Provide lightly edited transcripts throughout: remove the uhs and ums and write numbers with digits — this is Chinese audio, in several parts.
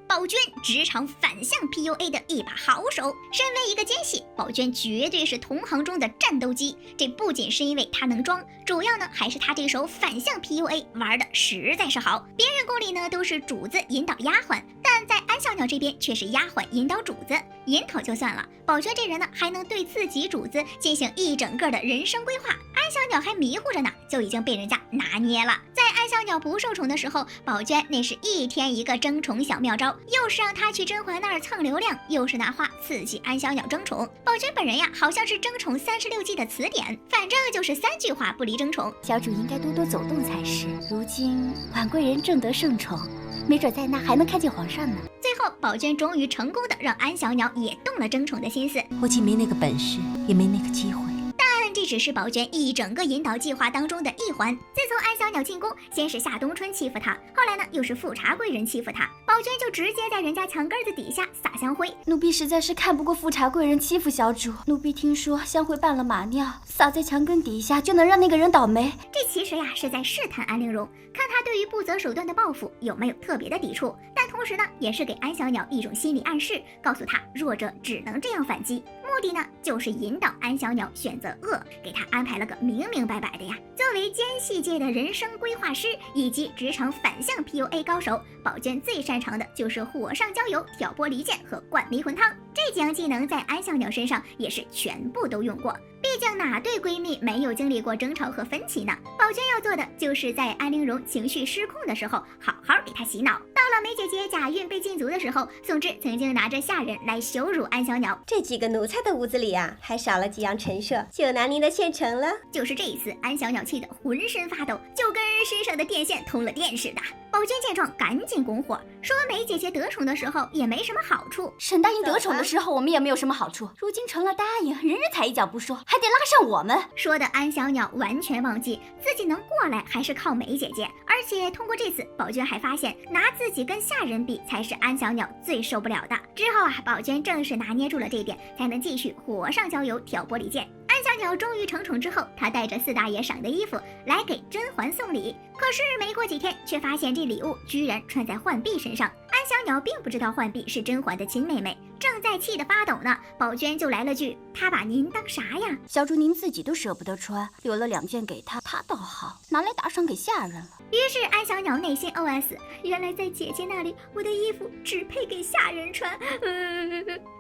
宝娟职场反向 PUA 的一把好手，身为一个奸细，宝娟绝对是同行中的战斗机。这不仅是因为她能装，主要呢还是她这手反向 PUA 玩的实在是好。别人宫里呢都是主子引导丫鬟，但在安小鸟这边却是丫鬟引导主子。引导就算了，宝娟这人呢还能对自己主子进行一整个的人生规划。安小鸟还迷糊着呢，就已经被人家拿捏了。在安小鸟不受宠的时候，宝娟那是一天一个争宠小妙招，又是让她去甄嬛那儿蹭流量，又是拿话刺激安小鸟争宠。宝娟本人呀，好像是争宠36计的词典，反正就是3句话不离争宠。小主应该多多走动才是。如今婉贵人正得盛宠，没准在那还能看见皇上呢。最后，宝娟终于成功的让安小鸟也动了争宠的心思。我既没那个本事，也没那个机会。但这只是宝娟一整个引导计划当中的一环。自从安小鸟进宫，先是夏冬春欺负她，后来呢又是富察贵人欺负她，宝娟就直接在人家墙根子底下撒香灰。奴婢实在是看不过富察贵人欺负小主，奴婢听说香灰拌了马尿，撒在墙根底下就能让那个人倒霉。这其实呀是在试探安陵容，看她对于不择手段的报复有没有特别的抵触，但同时呢也是给安小鸟一种心理暗示，告诉她弱者只能这样反击。目的呢就是引导安小鸟选择恶，给他安排了个明明白白的呀。作为奸细界的人生规划师以及职场反向 PUA 高手，宝娟最擅长的就是火上浇油、挑拨离间和灌迷魂汤。这几样技能在安小鸟身上也是全部都用过。毕竟哪对闺蜜没有经历过争吵和分歧呢？宝娟要做的就是在安陵容情绪失控的时候，好好给她洗脑。到了梅姐姐假孕被禁足的时候，宋芝曾经拿着下人来羞辱安小鸟。这几个奴才的屋子里啊，还少了几样陈设，就拿您的现成了。就是这一次，安小鸟气得浑身发抖，就跟身上的电线通了电似的。宝娟见状，赶紧拱火，说梅姐姐得宠的时候也没什么好处。沈答应得宠的时候，我们也没有什么好处。如今成了答应，人人踩一脚不说，还得拉上我们。说的安小鸟完全忘记自己能过来还是靠梅姐姐，而且通过这次，宝娟还发现拿自己跟下人比才是安小鸟最受不了的。之后啊，宝娟正是拿捏住了这点，才能继续火上浇油、挑拨离间。安小鸟终于成宠之后，她带着4大爷赏的衣服来给甄嬛送礼，可是没过几天，却发现这礼物居然穿在浣碧身上。安小鸟并不知道浣碧是甄嬛的亲妹妹，正在气得发抖呢，宝娟就来了句：“她把您当啥呀？”小主您自己都舍不得穿，留了2件给她，她倒好，拿来打赏给下人了。于是安小鸟内心 OS： 原来在姐姐那里，我的衣服只配给下人穿。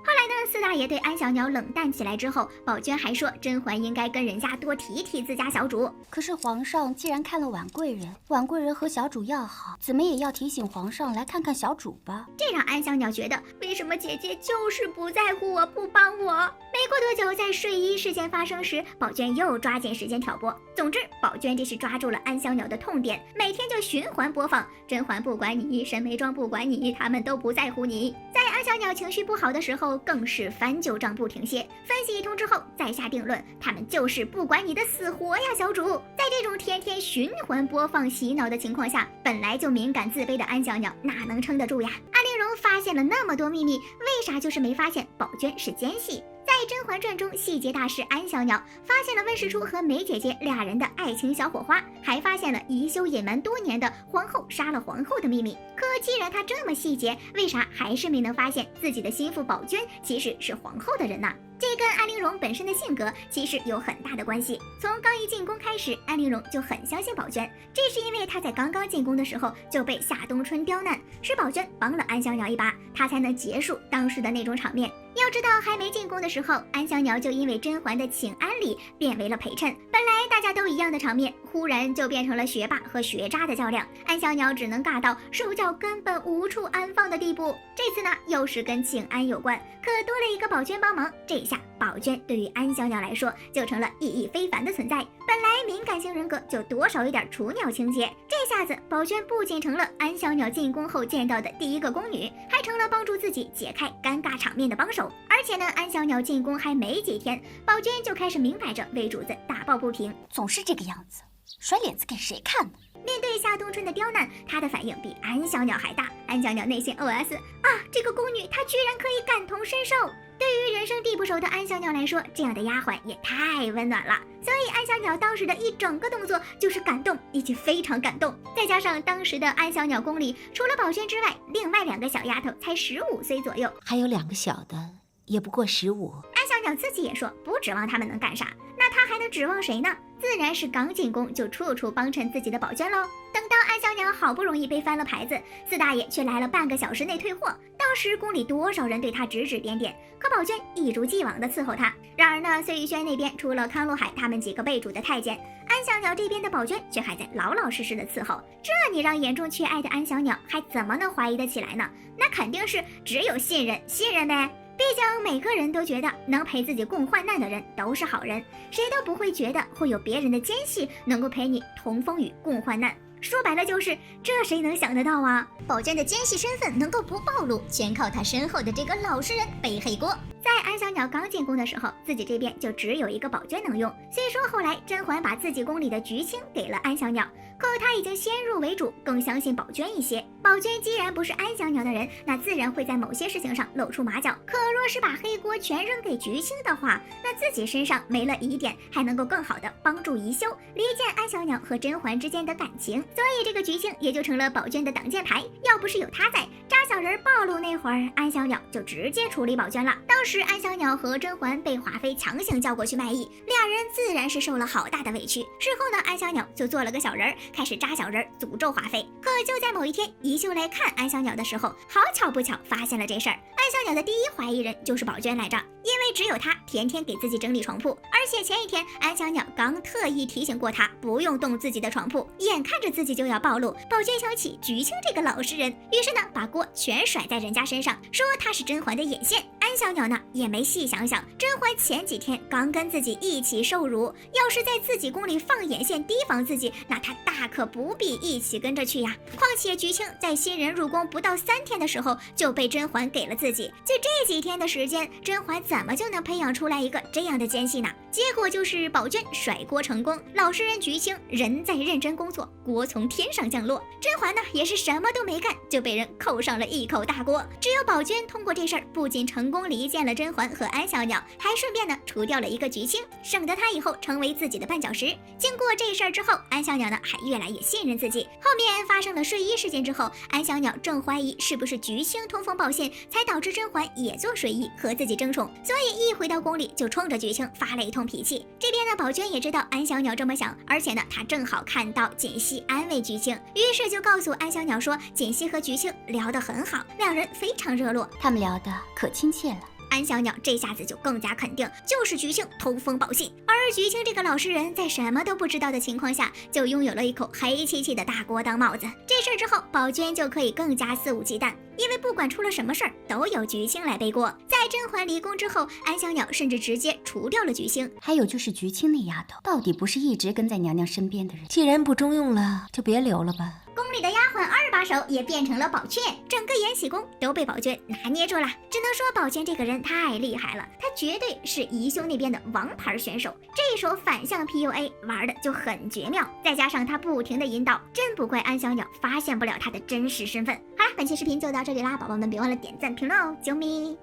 后来呢，4大爷对安小鸟冷淡起来之后，宝娟还说甄嬛应该跟人家多提提自家小主。可是皇上既然看了婉贵人，婉贵人和小主要好，怎么也要提醒皇上来看看小主吧。这让安小鸟觉得，为什么姐姐就是不在乎我，不帮我？没过多久，在睡衣事件发生时，宝娟又抓紧时间挑拨。总之，宝娟这是抓住了安小鸟的痛点，每天就循环播放：甄嬛不管你，沈眉庄不管你，他们都不在乎你。在安小鸟情绪不好的时候，更是翻旧账不停歇，分析一通之后再下定论，他们就是不管你的死活呀，小主。在这种天天循环播放洗脑的情况下，本来就敏感自卑的安小鸟哪能撑得住呀？安陵容发现了那么多秘密，为啥就是没发现宝娟是奸细？在《甄嬛传》中，细节大师安小鸟发现了温实初和梅姐姐俩人的爱情小火花，还发现了宜修隐瞒多年的皇后杀了皇后的秘密。可既然他这么细节，为啥还是没能发现自己的心腹宝娟其实是皇后的人呢？这跟安陵容本身的性格其实有很大的关系。从刚一进宫开始，安陵容就很相信宝娟，这是因为她在刚刚进宫的时候就被夏冬春刁难，是宝娟帮了安小鸟一把，她才能结束当时的那种场面。要知道，还没进宫的时候，安小鸟就因为甄嬛的请安礼变为了陪衬。本来大家都一样的场面，忽然就变成了学霸和学渣的较量，安小鸟只能尬到手脚根本无处安放的地步。这次呢，又是跟请安有关，可多了一个宝娟帮忙，这下宝娟对于安小鸟来说就成了意义非凡的存在。本来敏感型人格就多少有点雏鸟情节，这下子宝娟不仅成了安小鸟进宫后见到的第一个宫女，还成了帮助自己解开尴尬场面的帮手。而且呢，安小鸟进宫还没几天，宝娟就开始明摆着为主子打抱不平，总是这个样子，甩脸子给谁看呢？面对夏冬春的刁难，她的反应比安小鸟还大。安小鸟内心 OS： 啊，这个宫女她居然可以感同身受。对于人生地不熟的安小鸟来说，这样的丫鬟也太温暖了。所以安小鸟当时的一整个动作就是感动，以及非常感动。再加上当时的安小鸟宫里除了宝娟之外，另外2个小丫头才15岁左右，还有2个小的，也不过15。安小鸟自己也说，不指望他们能干啥，那他还能指望谁呢？自然是刚进宫就处处帮衬自己的宝娟喽。等到安小鸟好不容易被翻了牌子，四大爷却来了半个小时内退货。当时宫里多少人对他指指点点，可宝娟一如既往的伺候他。然而呢，碎玉轩那边除了康禄海他们几个被逐的太监，安小鸟这边的宝娟却还在老老实实的伺候。这你让眼中缺爱的安小鸟还怎么能怀疑得起来呢？那肯定是只有信任呗。毕竟每个人都觉得能陪自己共患难的人都是好人，谁都不会觉得会有别人的奸细能够陪你同风雨共患难。说白了就是，这谁能想得到啊？宝娟的奸细身份能够不暴露，全靠她身后的这个老实人背黑锅。在安小鸟刚进宫的时候，自己这边就只有一个宝娟能用。虽说后来甄嬛把自己宫里的菊青给了安小鸟，可她已经先入为主，更相信宝娟一些。宝娟既然不是安小鸟的人，那自然会在某些事情上露出马脚。可若是把黑锅全扔给菊青的话，那自己身上没了疑点，还能够更好的帮助宜修离间安小鸟和甄嬛之间的感情。所以这个菊青也就成了宝娟的挡箭牌。要不是有她在，扎小人暴露那会儿，安小鸟就直接处理宝娟了。当时安小鸟和甄嬛被华妃强行叫过去卖艺，俩人自然是受了好大的委屈。事后呢，安小鸟就做了个小人，开始扎小人诅咒华妃。可就在某一天，宜修来看安小鸟的时候，好巧不巧发现了这事儿。安小鸟的第一怀疑人就是宝娟来着，因为只有她天天给自己整理床铺，而且前一天安小鸟刚特意提醒过她不用动自己的床铺，眼看着自己就要暴露，宝娟想起菊青这个老实人，于是呢把锅全甩在人家身上，说她是甄嬛的眼线。安小鸟呢也没细想想，甄嬛前几天刚跟自己一起受辱，要是在自己宫里放眼线提防自己，那她大可不必一起跟着去呀。况且菊青在新人入宫不到3天的时候就被甄嬛给了自己，就这几天的时间，甄嬛怎么就能培养出来一个这样的奸细呢？结果就是宝娟甩锅成功，老实人菊青人在认真工作，锅从天上降落。甄嬛呢也是什么都没干就被人扣上了一口大锅。只有宝娟通过这事儿，不仅成功离间了甄嬛和安小鸟，还顺便呢除掉了一个菊青，省得她以后成为自己的绊脚石。经过这事儿之后，安小鸟呢还越来越信任自己。后面发生了睡衣事件之后，安小鸟正怀疑是不是菊青通风报信，才导致甄嬛也做睡衣和自己争宠，所以一回到宫里就冲着菊青发了一通脾气。这边呢，宝娟也知道安小鸟这么想，而且呢，她正好看到锦溪安慰菊青，于是就告诉安小鸟说，锦溪和菊青聊得很好，两人非常热络，他们聊得可亲切了。安小鸟这下子就更加肯定，就是菊青通风报信。而菊青这个老实人，在什么都不知道的情况下，就拥有了一口黑漆漆的大锅当帽子。这事儿之后，宝娟就可以更加肆无忌惮，因为不管出了什么事儿，都有菊青来背锅。在甄嬛离宫之后，安小鸟甚至直接除掉了菊青。还有就是菊青那丫头，到底不是一直跟在娘娘身边的人？既然不中用了，就别留了吧。宫里的丫鬟二把手也变成了宝雀，整个延禧宫都被宝娟拿捏住了。只能说宝娟这个人太厉害了，她绝对是宜修那边的王牌选手，这一手反向 PUA 玩的就很绝妙，再加上她不停的引导，真不怪安小鸟发现不了她的真实身份。好了，本期视频就到这里啦，宝宝们别忘了点赞评论哦，啾咪。